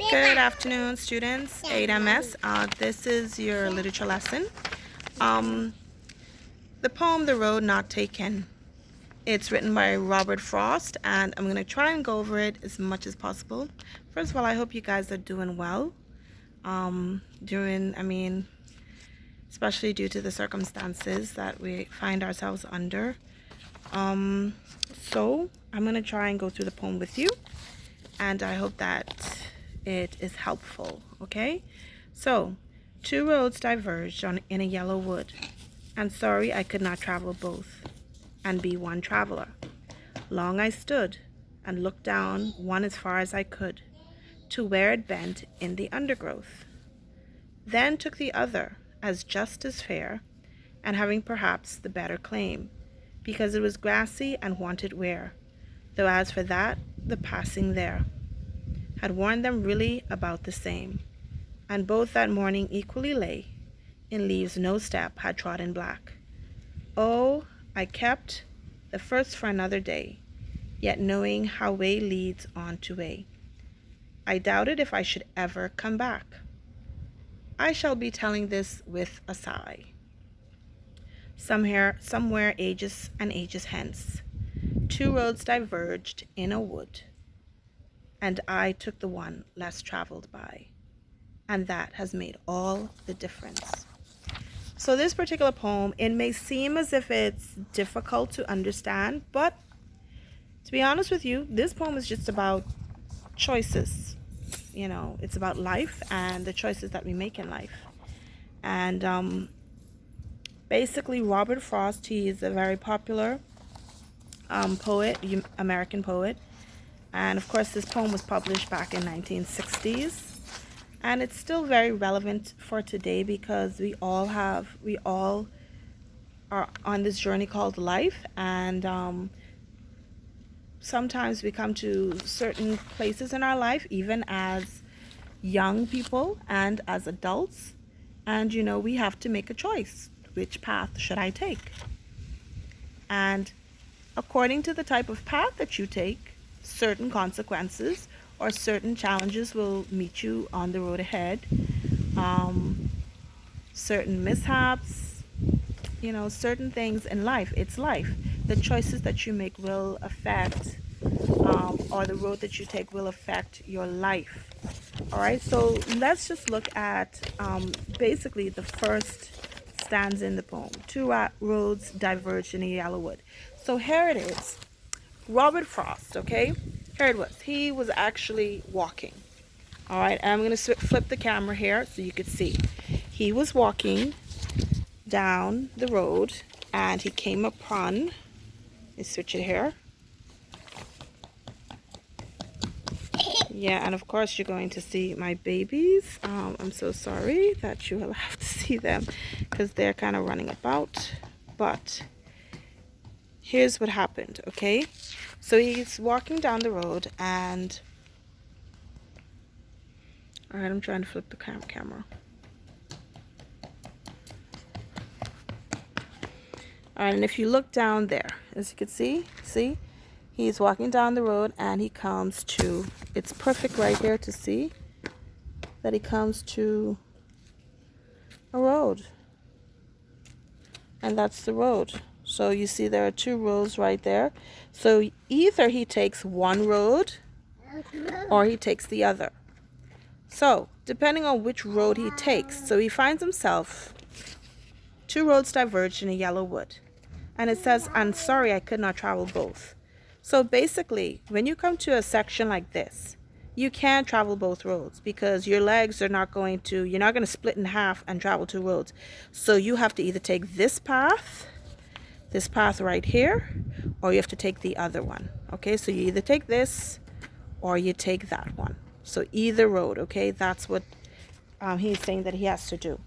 Good afternoon, students. 8MS. This is your literature lesson. Um, the poem "The Road Not Taken." It's written by Robert Frost, and I'm going to try and go over it as much as possible. First of all, I hope you guys are doing well. Especially due to the circumstances that we find ourselves under. So I'm going to try and go through the poem with you, and I hope that it is helpful. Okay, so two roads diverged in a yellow wood, and sorry I could not travel both and be one traveler. Long I stood and looked down one as far as I could to where it bent in the undergrowth, then took the other as just as fair, and having perhaps the better claim, because it was grassy and wanted wear, though as for that, the passing there had worn them really about the same, and both that morning equally lay in leaves no step had trodden black. Oh, I kept the first for another day, yet knowing how way leads on to way, I doubted if I should ever come back. I shall be telling this with a sigh. Somewhere ages and ages hence, two roads diverged in a wood, and I took the one less traveled by, and that has made all the difference. So this particular poem, it may seem as if it's difficult to understand, but to be honest with you, this poem is just about choices. It's about life and the choices that we make in life. And basically, Robert Frost, he is a very popular poet, American poet. And of course, this poem was published back in 1960s. And it's still very relevant for today because we all are on this journey called life. And sometimes we come to certain places in our life, even as young people and as adults. And, we have to make a choice. Which path should I take? And according to the type of path that you take, certain consequences or certain challenges will meet you on the road ahead. Certain mishaps, certain things in life. It's life. The choices that you make will affect, or the road that you take will affect your life. All right, so let's just look at basically the first stanza in the poem. Two roads diverged in a yellow wood. So here it is. Robert Frost, okay? Here it was. He was actually walking. All right, and I'm going to flip the camera here so you could see. He was walking down the road, and he came upon, let's switch it here. Yeah, and of course you're going to see my babies. I'm so sorry that you will have to see them because they're kind of running about. But here's what happened, okay? So he's walking down the road and... All right, I'm trying to flip the camera. All right, and if you look down there, as you can see, he's walking down the road and he comes to, it's perfect right here to see that he comes to a road. And that's the road. So you see there are two roads right there. So either he takes one road or he takes the other. So depending on which road he takes, so he finds himself, two roads diverged in a yellow wood. And it says, I'm sorry I could not travel both. So basically, when you come to a section like this, you can't travel both roads because your legs are not going to, you're not going to split in half and travel two roads. So you have to either take this path right here, or you have to take the other one. Okay, so you either take this or you take that one. So either road, okay, that's what he's saying that he has to do.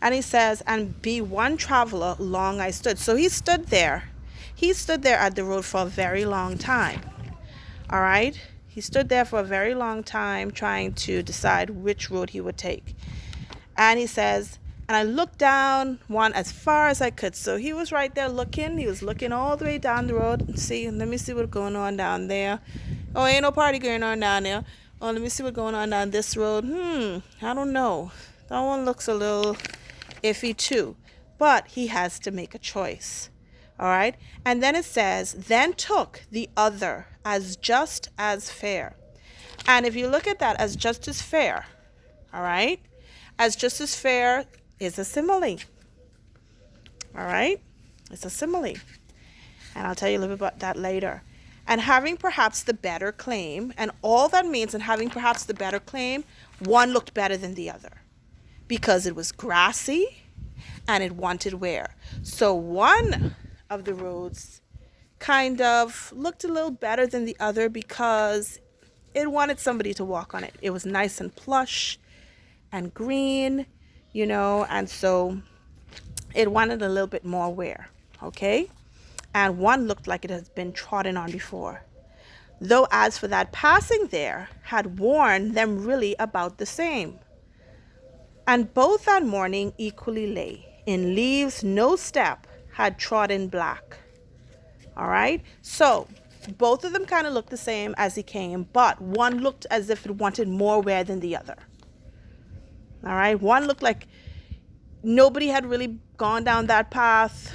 And he says, and be one traveler long I stood. So he stood there. He stood there at the road for a very long time. All right? He stood there for a very long time trying to decide which road he would take. And he says, and I looked down one as far as I could. So he was right there looking. He was looking all the way down the road. Let me see what's going on down there. Oh, ain't no party going on down there. Oh, let me see what's going on down this road. I don't know. That one looks a little iffy too. But he has to make a choice. All right. And then it says, then took the other as just as fair. And if you look at that as just as fair, all right, as just as fair is a simile. All right. It's a simile. And I'll tell you a little bit about that later. And having perhaps the better claim, and all that means in having perhaps the better claim, one looked better than the other because it was grassy and it wanted wear. So one of the roads kind of looked a little better than the other because it wanted somebody to walk on it. It was nice and plush and green, and so it wanted a little bit more wear, okay? And one looked like it has been trodden on before. Though as for that passing there had worn them really about the same. And both that morning equally lay. In leaves no step had trodden black. All right? So both of them kind of looked the same as he came, but one looked as if it wanted more wear than the other. All right? One looked like nobody had really gone down that path,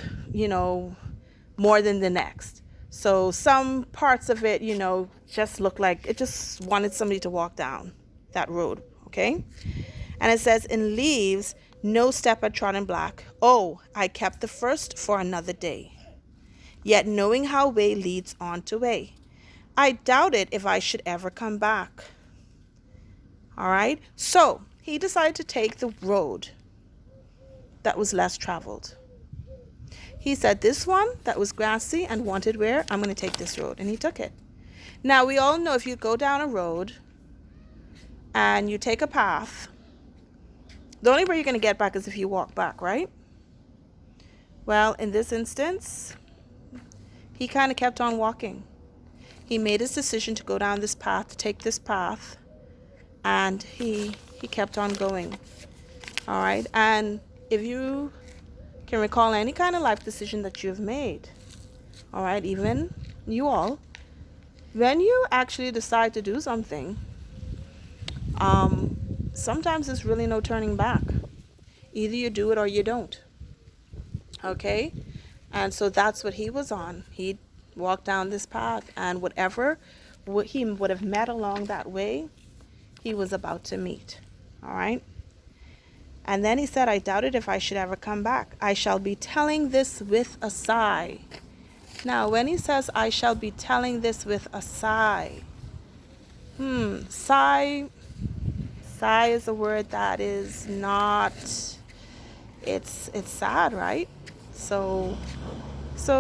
more than the next. So some parts of it, just looked like it just wanted somebody to walk down that road, okay? And it says, in leaves, no step had trodden black. Oh, I kept the first for another day. Yet knowing how way leads on to way, I doubted if I should ever come back. All right? So he decided to take the road that was less traveled. He said, this one that was grassy and wanted wear, I'm going to take this road. And he took it. Now, we all know if you go down a road and you take a path, the only way you're going to get back is if you walk back, right? Well, in this instance, he kind of kept on walking. He made his decision to go down this path, to take this path, and he kept on going. All right? And if you can recall any kind of life decision that you've made, all right, even you all, when you actually decide to do something, sometimes there's really no turning back. Either you do it or you don't. Okay? And so that's what he was on. He walked down this path, and whatever he would have met along that way, he was about to meet. All right? And then he said, I doubted if I should ever come back. I shall be telling this with a sigh. Now, when he says, I shall be telling this with a sigh, sigh is a word that is not, it's sad, right? So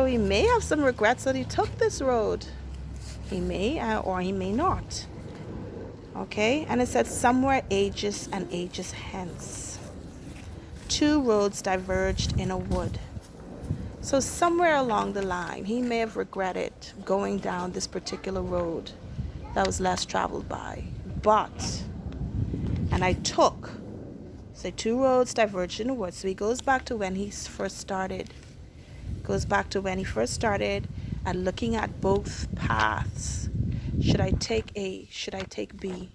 he may have some regrets that he took this road. He may or he may not. Okay? And it said, somewhere ages and ages hence, two roads diverged in a wood. So somewhere along the line, he may have regretted going down this particular road that was less traveled by. And I took, so two roads diverged in a wood. So he goes back to when he first started. Goes back to when he first started and looking at both paths. Should I take A? Should I take B?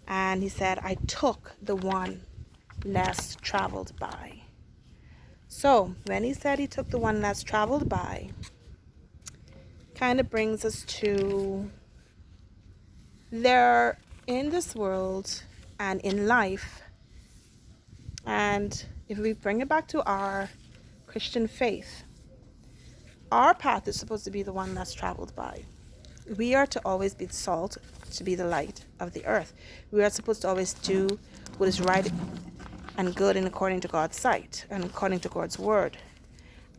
And he said, I took the one less traveled by. So when he said he took the one less traveled by, kind of brings us to there in this world and in life, and if we bring it back to our Christian faith, our path is supposed to be the one less traveled by. We are to always be the salt, to be the light of the earth. We are supposed to always do what is right and good and according to God's sight and according to God's word.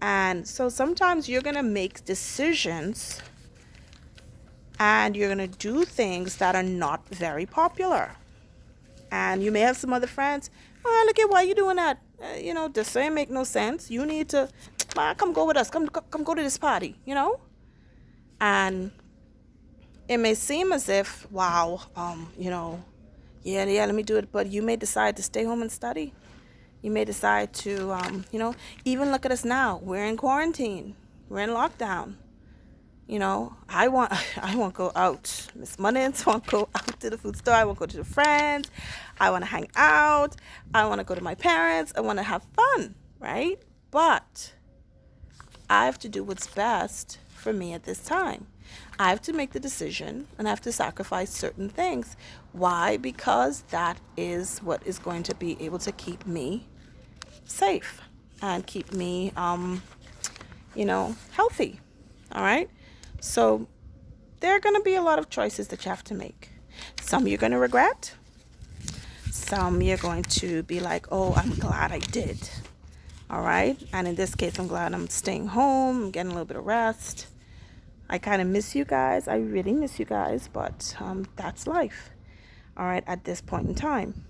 And so sometimes you're going to make decisions and you're going to do things that are not very popular. And you may have some other friends, look at why you doing that. This ain't make no sense. You need to, come go with us. Come go to this party, And it may seem as if, wow, yeah, let me do it. But you may decide to stay home and study. You may decide to, even look at us now. We're in quarantine. We're in lockdown. You know, I want to go out. Miss Munnins want to go out to the food store. I want to go to the friends. I want to hang out. I want to go to my parents. I want to have fun, right? But I have to do what's best for me at this time. I have to make the decision and I have to sacrifice certain things. Why? Because that is what is going to be able to keep me safe and keep me, healthy. All right. So there are going to be a lot of choices that you have to make. Some you're going to regret. Some you're going to be like, oh, I'm glad I did. All right. And in this case, I'm glad I'm staying home. I'm getting a little bit of rest. I kind of miss you guys. I really miss you guys. But that's life. All right. At this point in time.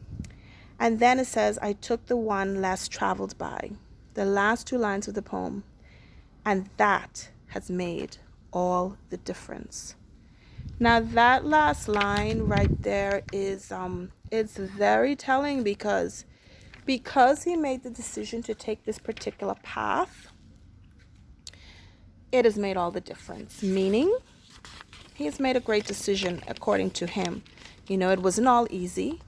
And then it says, I took the one less traveled by. The last two lines of the poem. And that has made all the difference. Now that last line right there is it's very telling because he made the decision to take this particular path, it has made all the difference. Meaning he has made a great decision according to him. You know, it wasn't all easy.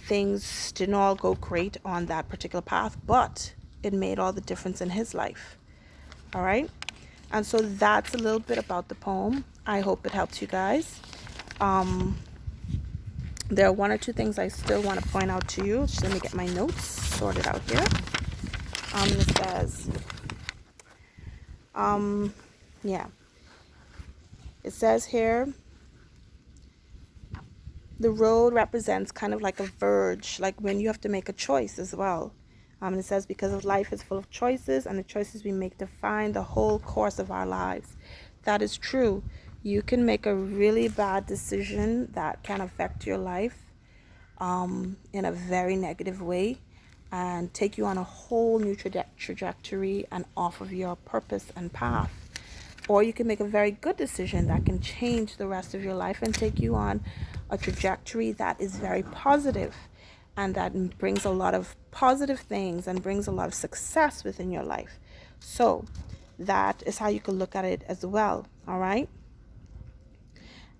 Things didn't all go great on that particular path, but it made all the difference in his life. All right. And so that's a little bit about the poem. I hope it helps you guys. There are one or two things I still want to point out to you. Just let me get my notes sorted out here. It says, it says here, the road represents kind of like a verge, like when you have to make a choice as well. It says, because of life is full of choices, and the choices we make define the whole course of our lives. That is true. You can make a really bad decision that can affect your life in a very negative way and take you on a whole new trajectory and off of your purpose and path. Or you can make a very good decision that can change the rest of your life and take you on a trajectory that is very positive and that brings a lot of positive things and brings a lot of success within your life. So that is how you can look at it as well. All right.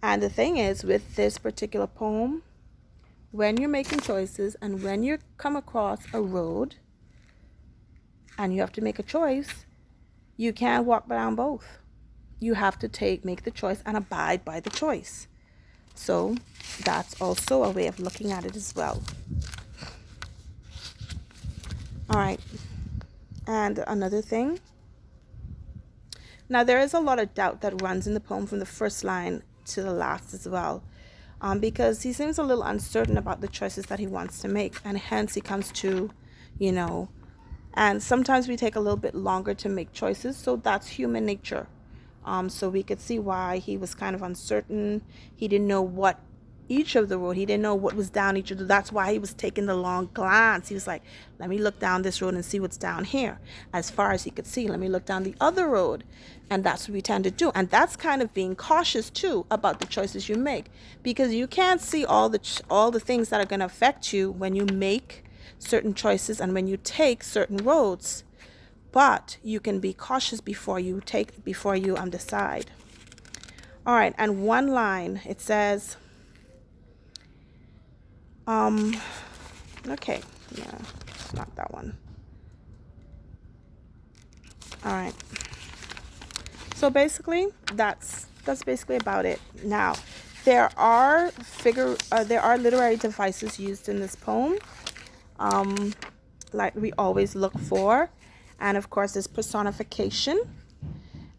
And the thing is, with this particular poem, when you're making choices and when you come across a road and you have to make a choice, you can't walk down both. You have to make the choice and abide by the choice. So that's also a way of looking at it as well. All right. And another thing. Now, there is a lot of doubt that runs in the poem from the first line to the last as well. Because he seems a little uncertain about the choices that he wants to make. And hence he comes to, and sometimes we take a little bit longer to make choices. So that's human nature. So we could see why he was kind of uncertain. He didn't know what each of the road. He didn't know what was down each of the. That's why he was taking the long glance. He was like, let me look down this road and see what's down here. As far as he could see, let me look down the other road. And that's what we tend to do. And that's kind of being cautious too about the choices you make, because you can't see all the things that are going to affect you when you make certain choices and when you take certain roads. But you can be cautious before you decide. All right, and one line, it says, okay, yeah, it's not that one. All right. So basically, that's basically about it. Now, there are literary devices used in this poem, like we always look for. And of course, there's personification.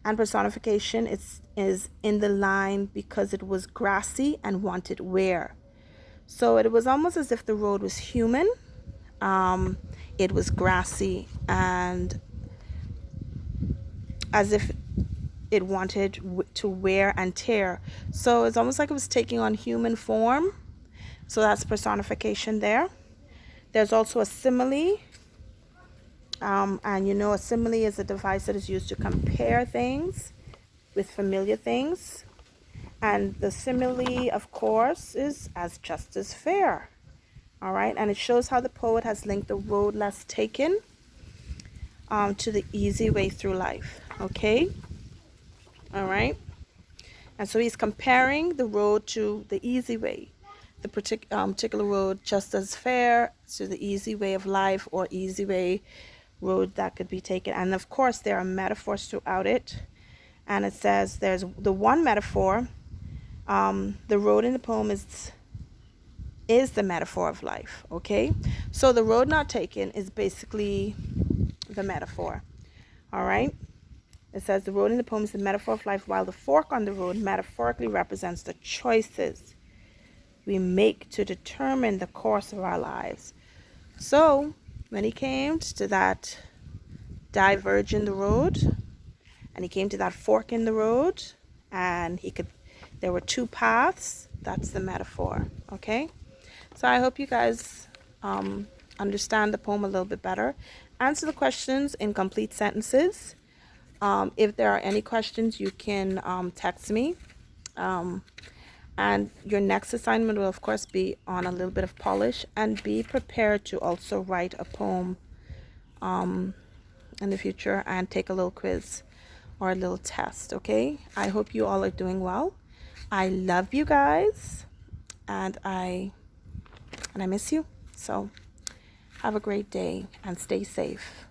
And personification is in the line, because it was grassy and wanted wear. So it was almost as if the road was human. It was grassy and as if it wanted to wear and tear. So it's almost like it was taking on human form. So that's personification there. There's also a simile. And a simile is a device that is used to compare things with familiar things. And the simile, of course, is as just as fair. All right. And it shows how the poet has linked the road less taken to the easy way through life. Okay. All right. And so he's comparing the road to the easy way, the particular road just as fair to the easy way of life or easy way road that could be taken. And of course, there are metaphors throughout it. And it says there's the one metaphor, the road in the poem is the metaphor of life. Okay, so the road not taken is basically the metaphor. All right. It says the road in the poem is the metaphor of life, while the fork on the road metaphorically represents the choices we make to determine the course of our lives. So when he came to that diverge in the road, and he came to that fork in the road, and there were two paths, that's the metaphor. Okay, so I hope you guys understand the poem a little bit better. Answer the questions in complete sentences. If there are any questions, you can text me. And your next assignment will, of course, be on a little bit of polish. And be prepared to also write a poem in the future and take a little quiz or a little test, okay? I hope you all are doing well. I love you guys, and I miss you. So have a great day and stay safe.